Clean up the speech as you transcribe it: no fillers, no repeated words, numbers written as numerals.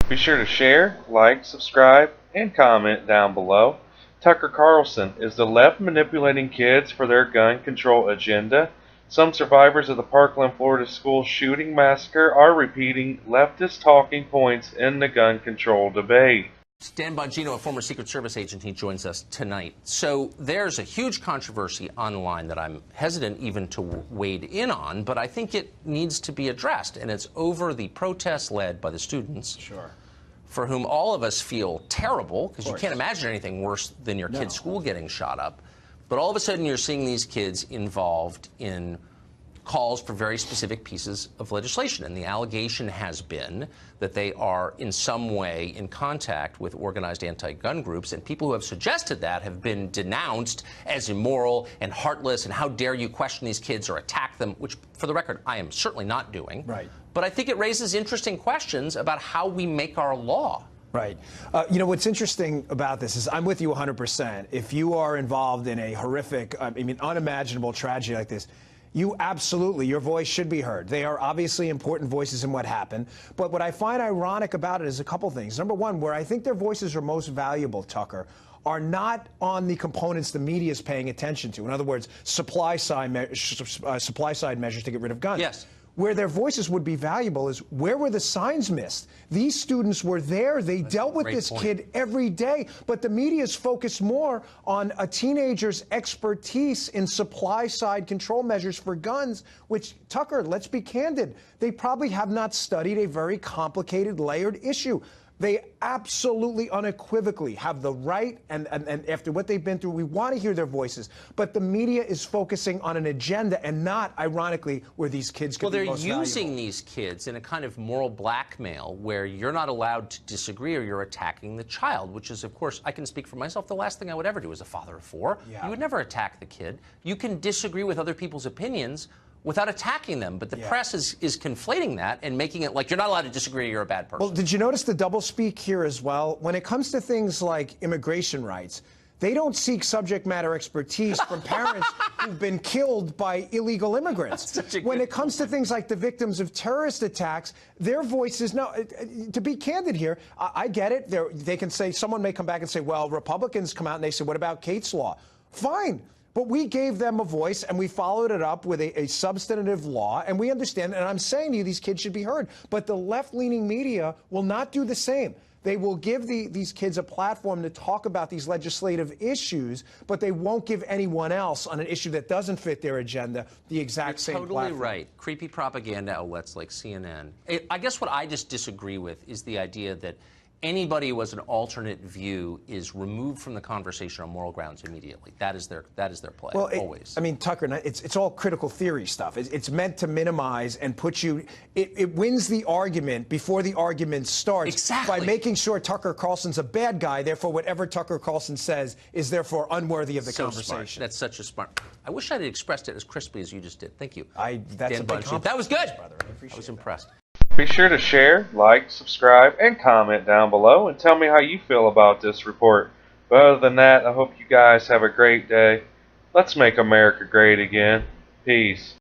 Be sure to share, like, subscribe, and comment down below. Tucker Carlson, is the left manipulating kids for their gun control agenda? Some survivors of the Parkland, Florida school shooting massacre are repeating leftist talking points in the gun control debate. Dan Bongino, a former Secret Service agent, he joins us tonight. So there's a huge controversy online that I'm hesitant even to wade in on, but I think it needs to be addressed, and it's over the protests led by the students. Sure. For whom all of us feel terrible, because you can't imagine anything worse than your kid's school getting shot up. But all of a sudden you're seeing these kids involved in calls for very specific pieces of legislation. And the allegation has been that they are in some way in contact with organized anti-gun groups, and people who have suggested that have been denounced as immoral and heartless, and how dare you question these kids or attack them, which, for the record, I am certainly not doing. Right. But I think it raises interesting questions about how we make our law. Right. You know, what's interesting about this is I'm with you 100%. If you are involved in a horrific, unimaginable tragedy like this, your voice should be heard. They are obviously important voices in what happened. But what I find ironic about it is a couple things. Number one, where I think their voices are most valuable, Tucker, are not on the components the media is paying attention to. In other words, supply side measures to get rid of guns. Yes. Where their voices would be valuable is where were the signs missed? These students were there. They dealt with this kid every day. But the media is focused more on a teenager's expertise in supply side control measures for guns, which, Tucker, let's be candid, they probably have not studied a very complicated, layered issue. They absolutely unequivocally have the right, and after what they've been through, we want to hear their voices. But the media is focusing on an agenda and not, ironically, where these kids could be most valuable. Well, they're using these kids in a kind of moral blackmail where you're not allowed to disagree or you're attacking the child, which is, of course, I can speak for myself, the last thing I would ever do as a father of four. Yeah. You would never attack the kid. You can disagree with other people's opinions without attacking them. But the press is conflating that and making it like you're not allowed to disagree or you're a bad person. Well, did you notice the doublespeak here as well? When it comes to things like immigration rights, they don't seek subject matter expertise from parents who've been killed by illegal immigrants. When it comes to things like the victims of terrorist attacks, their voices, now, to be candid here, I get it. They can say, someone may come back and say, well, Republicans come out and they say, what about Kate's law? Fine. But we gave them a voice, and we followed it up with a substantive law, and we understand, and I'm saying to you, these kids should be heard. But the left-leaning media will not do the same. They will give these kids a platform to talk about these legislative issues, but they won't give anyone else on an issue that doesn't fit their agenda the exact same platform. You're totally right. Creepy propaganda outlets like CNN. I guess what I just disagree with is the idea that anybody who has an alternate view is removed from the conversation on moral grounds immediately. That is their play, well, always. I mean, Tucker, it's all critical theory stuff. It's meant to minimize and put you. It wins the argument before the argument starts by making sure Tucker Carlson's a bad guy. Therefore, whatever Tucker Carlson says is therefore unworthy of the conversation. Smart. That's such a smart. I wish I had expressed it as crisply as you just did. Thank you. That's a big compliment. That was good. Brother. I was impressed. Be sure to share, like, subscribe, and comment down below and tell me how you feel about this report. But other than that, I hope you guys have a great day. Let's make America great again. Peace.